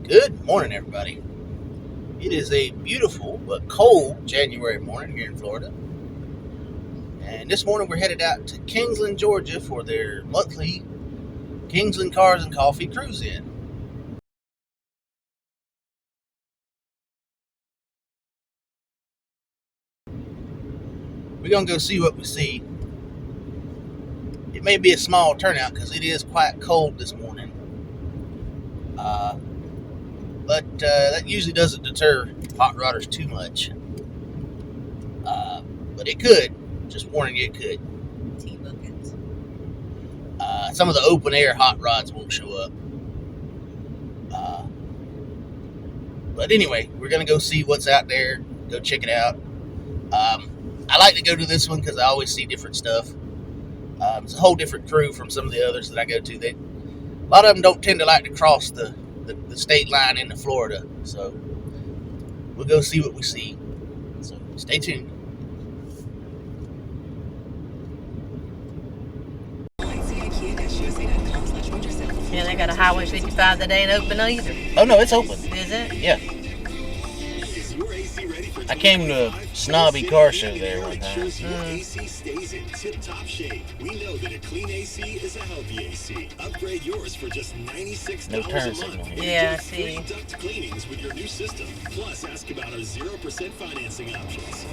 Good morning, everybody. It is a beautiful but cold January morning here in Florida. And this morning we're headed out to Kingsland, Georgia for their monthly Kingsland Cars and Coffee cruise-in. We're going to go see what we see. It may be a small turnout because it is quite cold this morning. But that usually doesn't deter hot rodders too much. But it could. Just warning you, it could. T-buckets. Some of the open air hot rods won't show up. But anyway, we're going to go see what's out there. Go check it out. I like to go to this one because I always see different stuff. It's a whole different crew from some of the others that I go to. A lot of them don't tend to like to cross the state line into Florida. So we'll go see what we see. So stay tuned. Yeah, they got a Highway 55 that ain't open either. Oh no, it's open. Is it? Yeah. I came to a snobby car show there one time. AC stays in tip-top shape. We know that a clean AC is a healthy AC. Upgrade yours for just $96 No turn a signal month. here. Yeah, I see. Free duct cleanings with your new system. Plus, ask about our 0% financing options.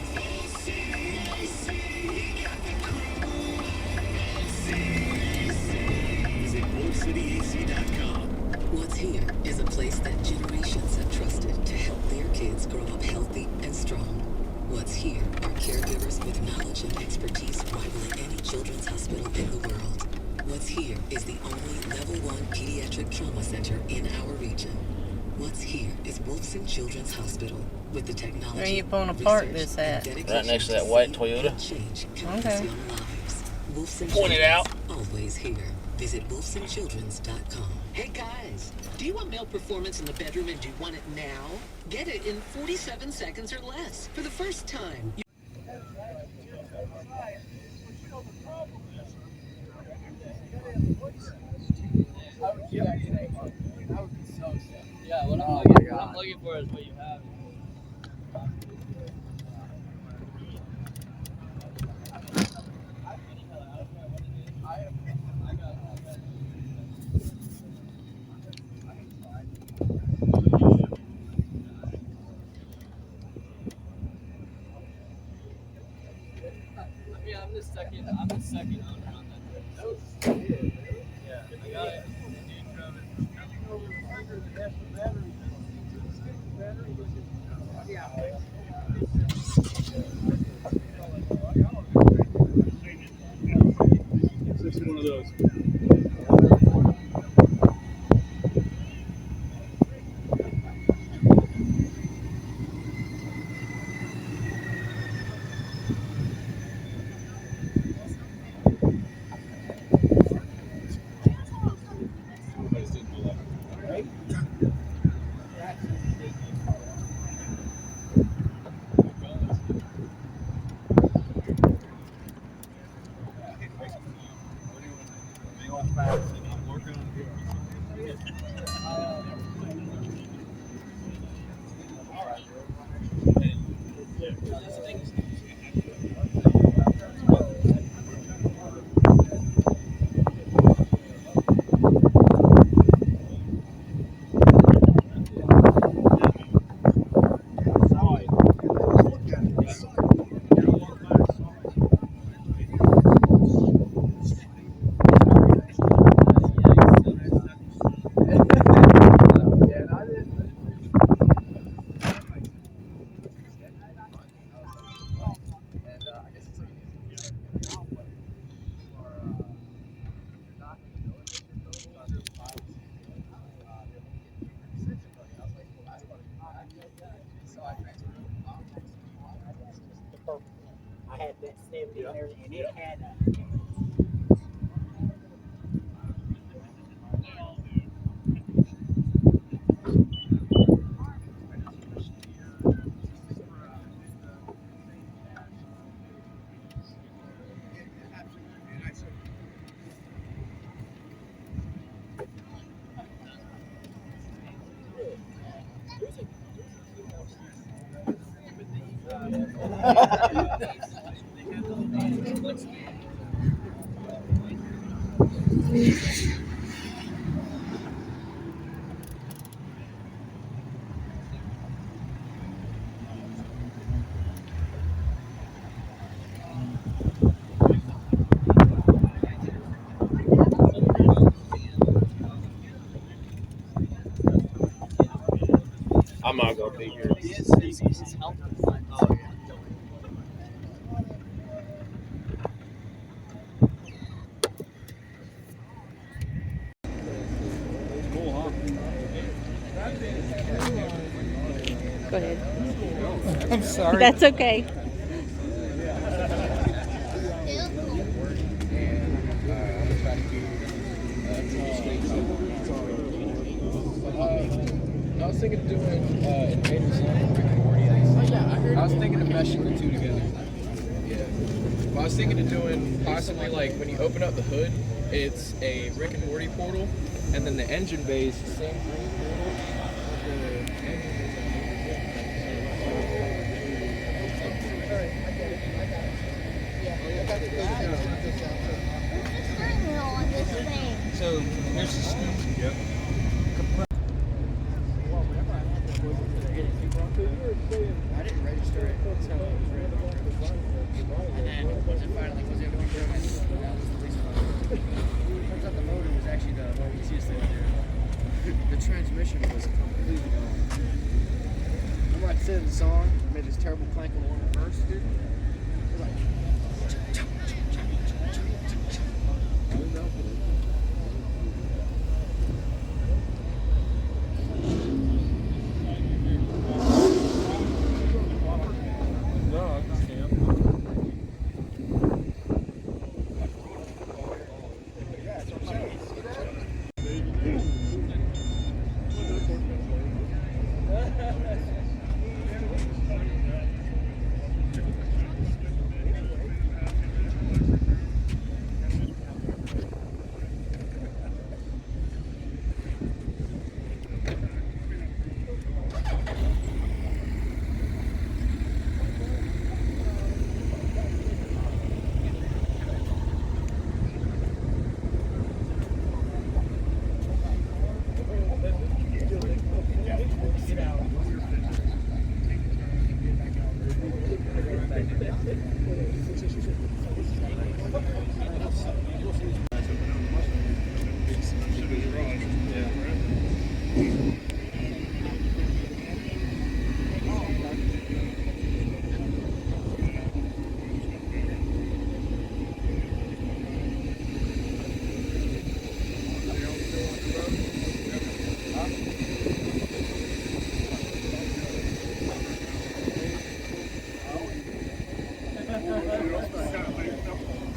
Visit OldCityAC.com. What's here is a place that generations have trusted to help their kids grow up healthy and strong. What's here are caregivers with knowledge and expertise rivaling any children's hospital in the world. What's here is the only level 1 pediatric trauma center in our region. What's here is Wolfson Children's Hospital with the technology. Where are you going to park this at? Right next to that white Toyota. Okay. Point it out. Always here. Visit wolfsonchildrens.com. Hey guys, do you want male performance in the bedroom and do you want it now? Get it in 47 seconds or less for the first time. Yeah, what I'm looking for is what you have. Yeah, I'm the second owner on that. Yeah, I got it. This is one of those. I had that 70 there, and it had I'm not gonna be here. Go ahead. I'm sorry. That's okay. I was thinking of doing Invader Zim, Rick and Morty. Oh yeah, I heard. I was thinking of meshing the two together. Yeah. Well, I was thinking of doing possibly like when you open up the hood, it's a Rick and Morty portal, and then the engine bay is the same green portal. The engine So here's the scoop. Yep. I didn't register it until it was ready. And then once it finally was able to be driven, that was the least fun. Turns out the motor was actually the easiest thing to do. The transmission was completely gone. Remember I said in the song, I made this terrible clank on the reverse, dude? It was like...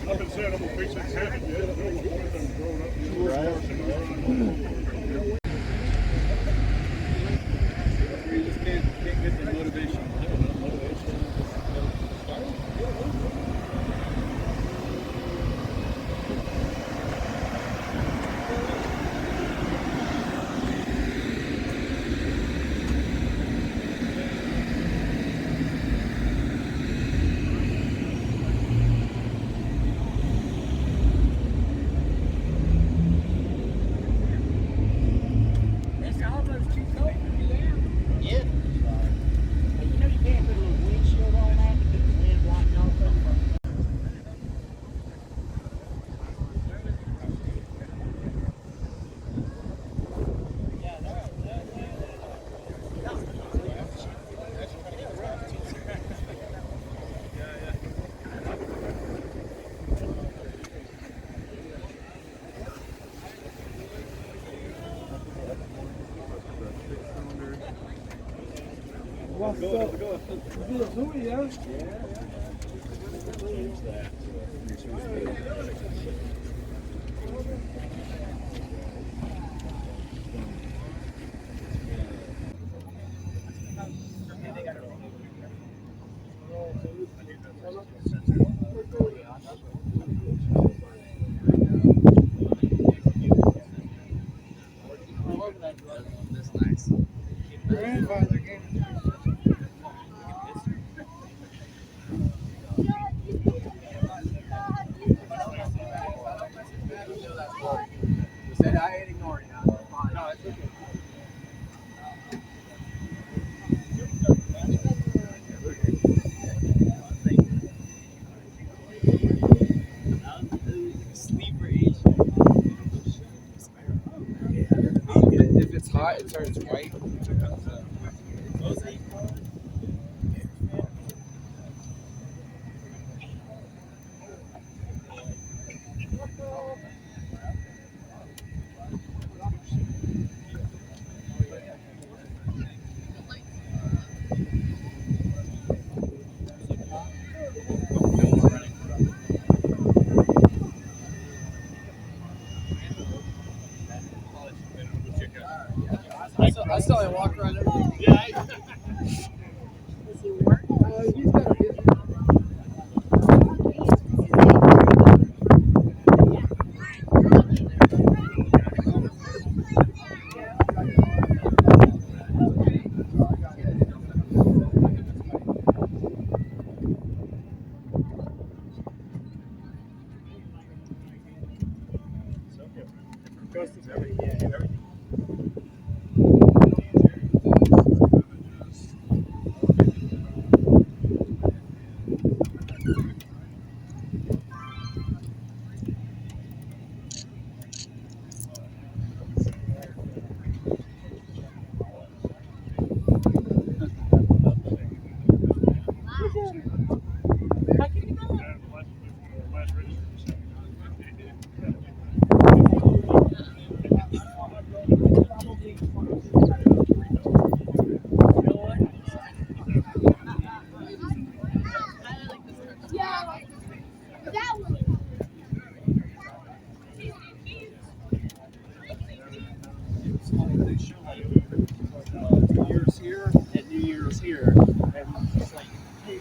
I've been saying I'm gonna fix this habit yet. You just can't get the motivation. hot, it turns white. I saw him walk right over. Yeah. He's got a busy. Customs, everything. Year's here and New Year's here. And it's like, hey,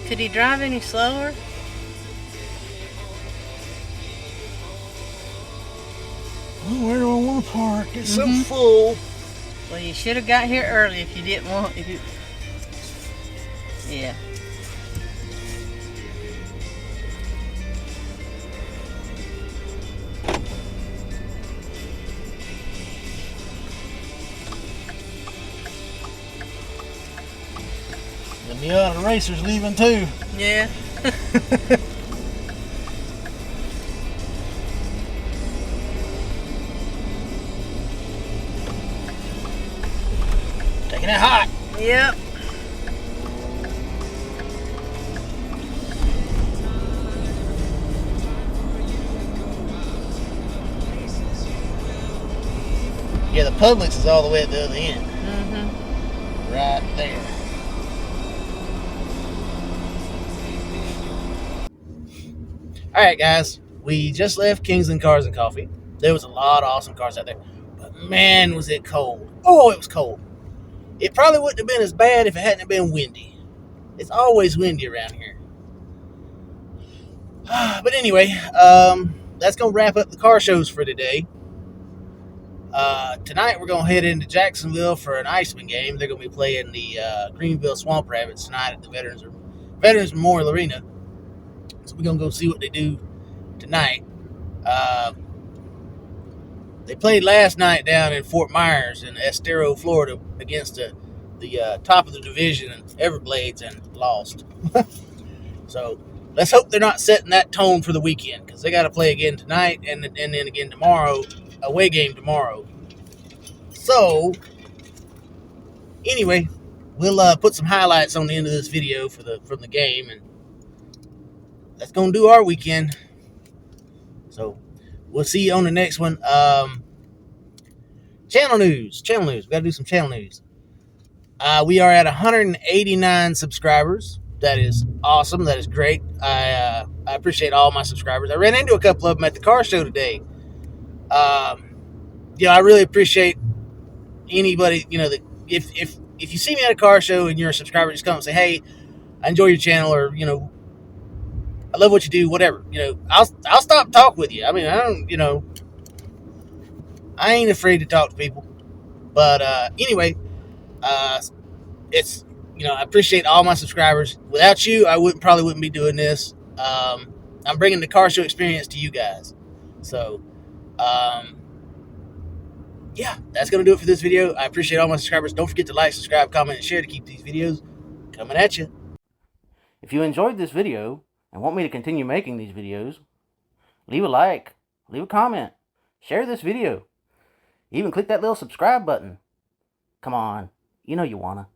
Could he drive any slower? Oh, where do I want to park? It's so full. Well, you should have got here early if you didn't want. If you, yeah. The Miata racer's leaving too. Yeah. Taking it hot. Yep. Yeah, the Publix is all the way at the other end. Mm-hmm. Right there. Alright guys, we just left Kingsland Cars and Coffee. There was a lot of awesome cars out there. But man, was it cold. Oh, it was cold. It probably wouldn't have been as bad if it hadn't been windy. It's always windy around here. But anyway, that's going to wrap up the car shows for today. Tonight we're going to head into Jacksonville for an Iceman game. They're going to be playing the Greenville Swamp Rabbits tonight at the Veterans Memorial Arena. So we're going to go see what they do tonight. They played last night down in Fort Myers in Estero, Florida against the top of the division in Everglades and lost. So let's hope they're not setting that tone for the weekend because they got to play again tonight and then again tomorrow, away game tomorrow. So anyway, we'll put some highlights on the end of this video from the game, and that's gonna do our weekend. So we'll see you on the next one. Channel news. We gotta do some channel news. We are at 189 subscribers. That is awesome. That is great. I appreciate all my subscribers. I ran into a couple of them at the car show today. I really appreciate anybody, that if you see me at a car show and you're a subscriber, just come and say, hey, I enjoy your channel, or I love what you do, whatever. I'll stop and talk with you. I mean, I ain't afraid to talk to people. But anyway, it's I appreciate all my subscribers. Without you, I probably wouldn't be doing this. I'm bringing the car show experience to you guys. So, yeah, that's going to do it for this video. I appreciate all my subscribers. Don't forget to like, subscribe, comment, and share to keep these videos coming at you. If you enjoyed this video and want me to continue making these videos, leave a like, leave a comment, share this video, even click that little subscribe button. Come on, you know you wanna.